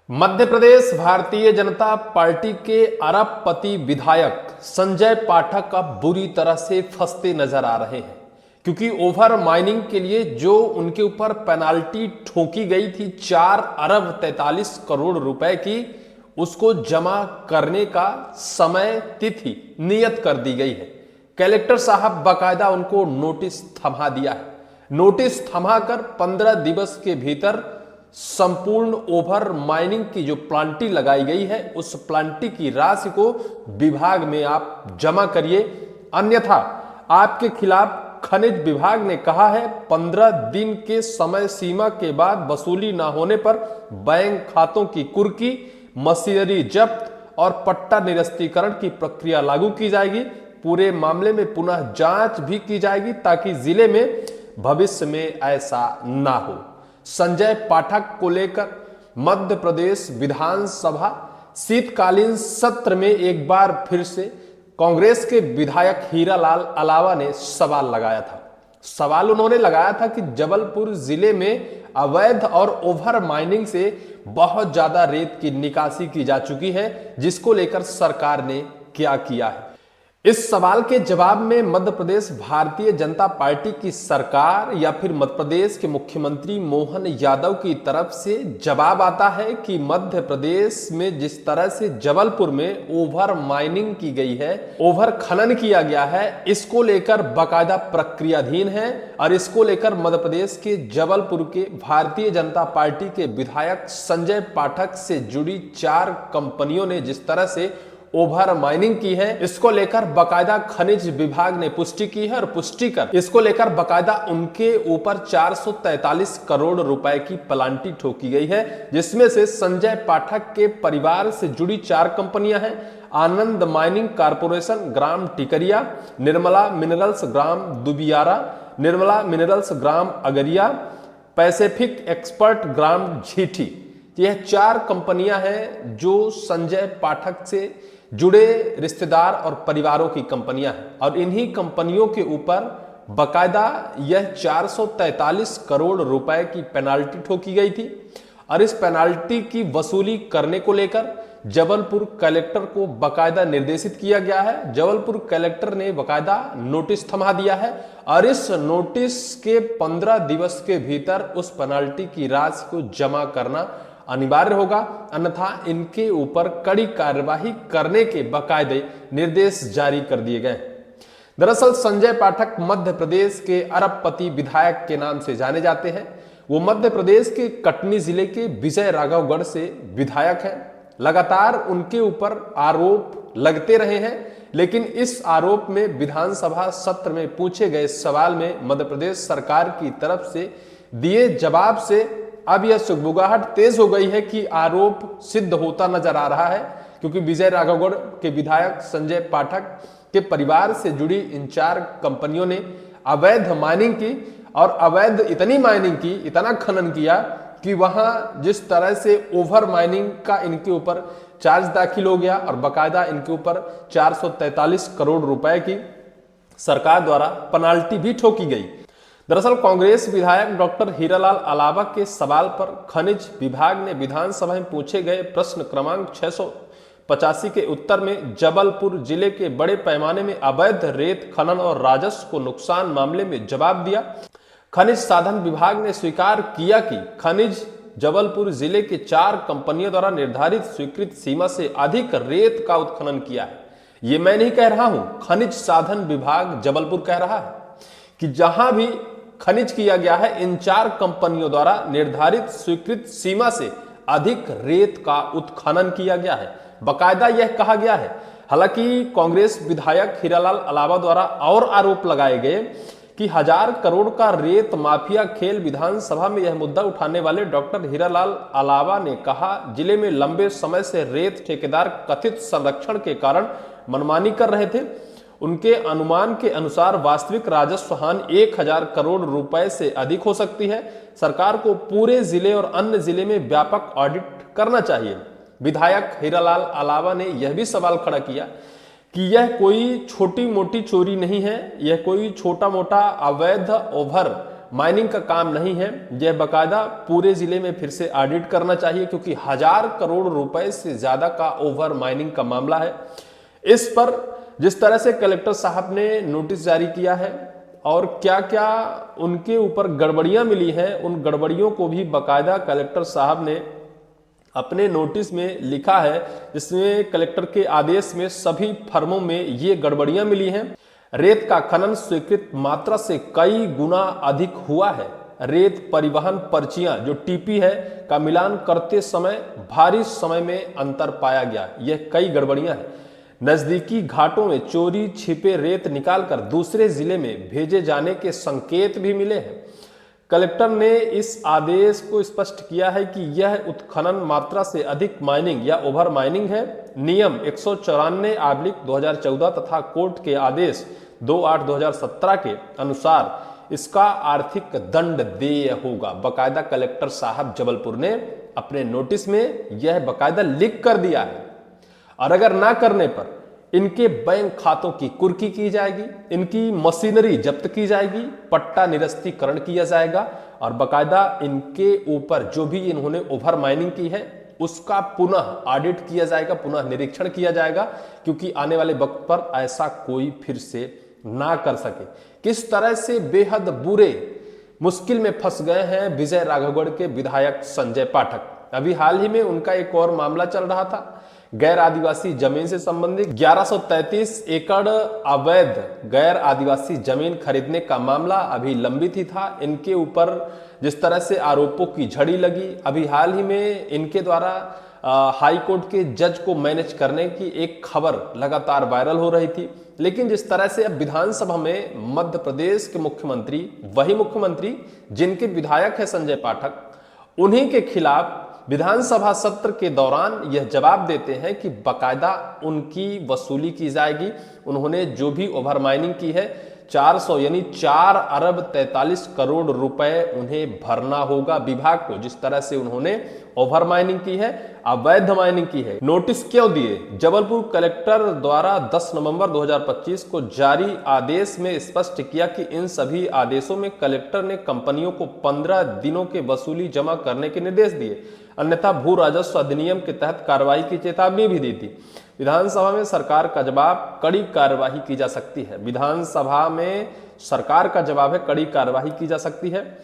Madhya Pradesh Bharatiya Janata party के अरबपति विधायक संजय पाठक अब बुरी तरह से फंसते नजर आ रहे हैं, क्योंकि ओवर माइनिंग के लिए जो उनके ऊपर पेनाल्टी ठोकी गई थी 4 अरब 43 करोड़ रुपए की, उसको जमा करने का समय तिथि नियत कर दी गई है। कलेक्टर साहब बाकायदा उनको नोटिस थमा दिया है। नोटिस थमाकर 15 दिवस के भीतर संपूर्ण ओवर माइनिंग की जो प्लांटी लगाई गई है, उस प्लांटी की राशि को विभाग में आप जमा करिए, अन्यथा आपके खिलाफ खनिज विभाग ने कहा है 15 दिन के समय सीमा के बाद वसूली ना होने पर बैंक खातों की कुर्की, मशीनरी जब्त और पट्टा निरस्तीकरण की प्रक्रिया लागू की जाएगी। पूरे मामले में पुनः जांच भी की जाएगी ताकि जिले में भविष्य में ऐसा ना हो। संजय पाठक को लेकर मध्य प्रदेश विधानसभा शीतकालीन सत्र में एक बार फिर से कांग्रेस के विधायक हीरालाल अलावा ने सवाल लगाया था। सवाल उन्होंने लगाया था कि जबलपुर जिले में अवैध और ओवर माइनिंग से बहुत ज्यादा रेत की निकासी की जा चुकी है, जिसको लेकर सरकार ने क्या किया है। इस सवाल के जवाब में मध्य प्रदेश भारतीय जनता पार्टी की सरकार या फिर मध्य प्रदेश के मुख्यमंत्री मोहन यादव की तरफ से जवाब आता है कि मध्य प्रदेश में जिस तरह से जबलपुर में ओवर माइनिंग की गई है, ओवर खनन किया गया है, इसको लेकर बाकायदा प्रक्रियाधीन है और इसको लेकर मध्य प्रदेश के जबलपुर के भारतीय जनता पार्टी के विधायक संजय पाठक से जुड़ी 4 कंपनियों ने जिस तरह से ओवर माइनिंग की है, इसको लेकर बकायदा खनिज विभाग ने पुष्टि की है और पुष्टि कर इसको लेकर बकायदा उनके ऊपर 443 करोड़ रुपए की प्लांटी ठोकी गई है, जिसमें से संजय पाठक के परिवार से जुड़ी 4 कंपनियां हैं। आनंद माइनिंग कारपोरेशन ग्राम टिकरिया, निर्मला मिनरल्स ग्राम दुबियारा, निर्मला मिनरल्स ग्राम अगरिया, पैसिफिक एक्सपर्ट ग्राम झीठी। यह 4 कंपनियां हैं जो संजय पाठक से जुड़े रिश्तेदार और परिवारों की कंपनियां हैं और इन्हीं कंपनियों के ऊपर बकायदा यह 443 करोड़ रुपए की पेनाल्टी ठोकी गई थी और इस पेनाल्टी की वसूली करने को लेकर जबलपुर कलेक्टर को बकायदा निर्देशित किया गया है। जबलपुर कलेक्टर ने बकायदा नोटिस थमा दिया है और इस नोटिस के 15 दिवस के भीतर उस पेनाल्टी की राशि को जमा करना अनिवार्य होगा, अन्यथा इनके ऊपर कड़ी कार्यवाही करने के बाकायदे निर्देश जारी कर दिए गए। दरअसल संजय पाठक मध्य प्रदेश के अरबपति विधायक के नाम से जाने जाते हैं। वो मध्य प्रदेश के कटनी जिले के विजय राघवगढ़ से विधायक हैं। लगातार उनके ऊपर आरोप लगते रहे हैं, लेकिन इस आरोप में विधानसभा सत्र में पूछे गए सवाल में मध्य प्रदेश सरकार की तरफ से दिए जवाब से अब यह सुगबुगाहट तेज हो गई है कि आरोप सिद्ध होता नजर आ रहा है, क्योंकि विजय राघवगढ़ के विधायक संजय पाठक के परिवार से जुड़ी इन 4 कंपनियों ने अवैध माइनिंग की और अवैध इतनी माइनिंग की, इतना खनन किया कि वहां जिस तरह से ओवर माइनिंग का इनके ऊपर चार्ज दाखिल हो गया और बकायदा इनके ऊपर 443 करोड़ रुपए की सरकार द्वारा पेनाल्टी भी ठोकी गई। दरअसल कांग्रेस विधायक डॉक्टर हीरालाल अलावा के सवाल पर खनिज विभाग ने विधानसभा में पूछे गए प्रश्न क्रमांक 685 के उत्तर में जबलपुर जिले के बड़े पैमाने में अवैध रेत खनन और राजस्व को नुकसान मामले में जवाब दिया। खनिज साधन विभाग ने स्वीकार किया कि खनिज जबलपुर जिले के 4 कंपनियों द्वारा निर्धारित स्वीकृत सीमा से अधिक रेत का उत्खनन किया है। ये मैं नहीं कह रहा हूं, खनिज साधन विभाग जबलपुर कह रहा है कि जहां भी खनिज किया गया है, इन 4 कंपनियों द्वारा निर्धारित स्वीकृत सीमा से अधिक रेत का उत्खनन किया गया है, बकायदा यह कहा गया है। हालांकि कांग्रेस विधायक हीरालाल अलावा द्वारा और आरोप लगाए गए कि 1000 करोड़ का रेत माफिया खेल। विधानसभा में यह मुद्दा उठाने वाले डॉक्टर हीरालाल अलावा ने कहा, जिले में लंबे समय से रेत ठेकेदार कथित संरक्षण के कारण मनमानी कर रहे थे। उनके अनुमान के अनुसार वास्तविक राजस्व हानि 1000 करोड़ रुपए से अधिक हो सकती है। सरकार को पूरे जिले और अन्य जिले में व्यापक ऑडिट करना चाहिए। विधायक हीरालाल अलावा ने यह भी सवाल खड़ा किया कि यह कोई छोटी मोटी चोरी नहीं है, यह कोई छोटा मोटा अवैध ओवर माइनिंग का काम नहीं है, यह बकायदा पूरे जिले में फिर से ऑडिट करना चाहिए, क्योंकि 1000 करोड़ रुपए से ज्यादा का ओवर माइनिंग का मामला है। इस पर जिस तरह से कलेक्टर साहब ने नोटिस जारी किया है और क्या क्या उनके ऊपर गड़बड़ियां मिली हैं, उन गड़बड़ियों को भी बकायदा कलेक्टर साहब ने अपने नोटिस में लिखा है, जिसमें कलेक्टर के आदेश में सभी फर्मों में ये गड़बड़ियां मिली हैं। रेत का खनन स्वीकृत मात्रा से कई गुना अधिक हुआ है। रेत परिवहन पर्चियां जो टीपी है का मिलान करते समय भारी समय में अंतर पाया गया। यह कई गड़बड़ियां हैं। नजदीकी घाटों में चोरी छिपे रेत निकालकर दूसरे जिले में भेजे जाने के संकेत भी मिले हैं। कलेक्टर ने इस आदेश को स्पष्ट किया है कि यह उत्खनन मात्रा से अधिक माइनिंग या ओवर माइनिंग है। नियम 194/2014 तथा कोर्ट के आदेश 28/2017 के अनुसार इसका आर्थिक दंड देय होगा। बकायदा कलेक्टर साहब जबलपुर ने अपने नोटिस में यह बकायदा लिख कर दिया है, और अगर ना करने पर इनके बैंक खातों की कुर्की की जाएगी, इनकी मशीनरी जब्त की जाएगी, पट्टा निरस्तीकरण किया जाएगा, और बकायदा इनके ऊपर जो भी इन्होंने ओवर माइनिंग की है उसका पुनः ऑडिट किया जाएगा, पुनः निरीक्षण किया जाएगा, क्योंकि आने वाले वक्त पर ऐसा कोई फिर से ना कर सके। किस तरह से बेहद बुरे मुश्किल में फंस गए हैं विजय राघवगढ़ के विधायक संजय पाठक। अभी हाल ही में उनका एक और मामला चल रहा था, गैर आदिवासी जमीन से संबंधित 1133 एकड़ अवैध गैर आदिवासी जमीन खरीदने का मामला अभी लंबित ही था। इनके ऊपर जिस तरह से आरोपों की झड़ी लगी, अभी हाल ही में इनके द्वारा हाई कोर्ट के जज को मैनेज करने की एक खबर लगातार वायरल हो रही थी। लेकिन जिस तरह से अब विधानसभा में मध्य प्रदेश के मुख्यमंत्री, वही मुख्यमंत्री जिनके विधायक है संजय पाठक, उन्हीं के खिलाफ विधानसभा सत्र के दौरान यह जवाब देते हैं कि बकायदा उनकी वसूली की जाएगी। उन्होंने जो भी ओवर माइनिंग की है 400 यानी 4 अरब 43 करोड़ रुपए उन्हें भरना होगा विभाग को। जिस तरह से उन्होंने ओवर माइनिंग की है, अवैध माइनिंग की है। नोटिस क्यों दिए? जबलपुर कलेक्टर द्वारा 10 नवंबर 2025 को जारी आदेश में स्पष्ट किया कि इन सभी आदेशों में कलेक्टर ने कंपनियों को 15 दिनों के वसूली जमा करने के निर्देश दिए, अन्यथा भू राजस्व अधिनियम के तहत कार्रवाई की चेतावनी भी दी थी। विधानसभा में सरकार का जवाब, कड़ी कार्रवाई की जा सकती है। विधानसभा में सरकार का जवाब है, कड़ी कार्रवाई की जा सकती है।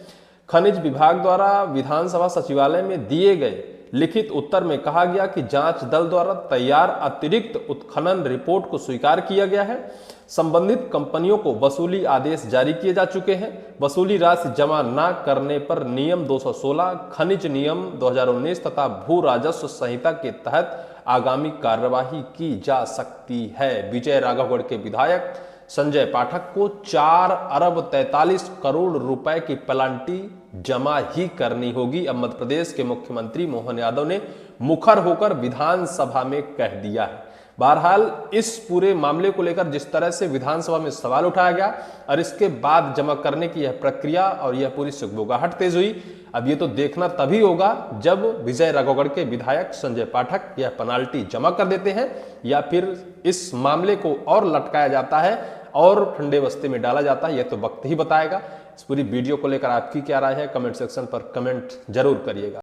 खनिज विभाग द्वारा विधानसभा सचिवालय में दिए गए लिखित उत्तर में कहा गया कि जांच दल द्वारा तैयार अतिरिक्त उत्खनन रिपोर्ट को स्वीकार किया गया है। संबंधित कंपनियों को वसूली आदेश जारी किए जा चुके हैं। वसूली राशि जमा न करने पर नियम 216, खनिज नियम 2019 तथा भू राजस्व संहिता के तहत आगामी कार्यवाही की जा सकती है। विजय राघवगढ़ के विधायक संजय पाठक को 4 अरब 43 करोड़ रुपए की पेनल्टी जमा ही करनी होगी। अब मध्य प्रदेश के मुख्यमंत्री मोहन यादव ने मुखर होकर विधानसभा में कह दिया है। बहरहाल इस पूरे मामले को लेकर जिस तरह से विधानसभा में सवाल उठाया गया और इसके बाद जमा करने की यह प्रक्रिया और यह पूरी सुगबुगाहट तेज हुई, अब ये तो देखना तभी होगा जब विजय राघवगढ़ के विधायक संजय पाठक यह पेनाल्टी जमा कर देते हैं या फिर इस मामले को और लटकाया जाता है और ठंडे बस्ते में डाला जाता है। यह तो वक्त ही बताएगा। इस पूरी वीडियो को लेकर आपकी क्या राय है, कमेंट सेक्शन पर कमेंट जरूर करिएगा।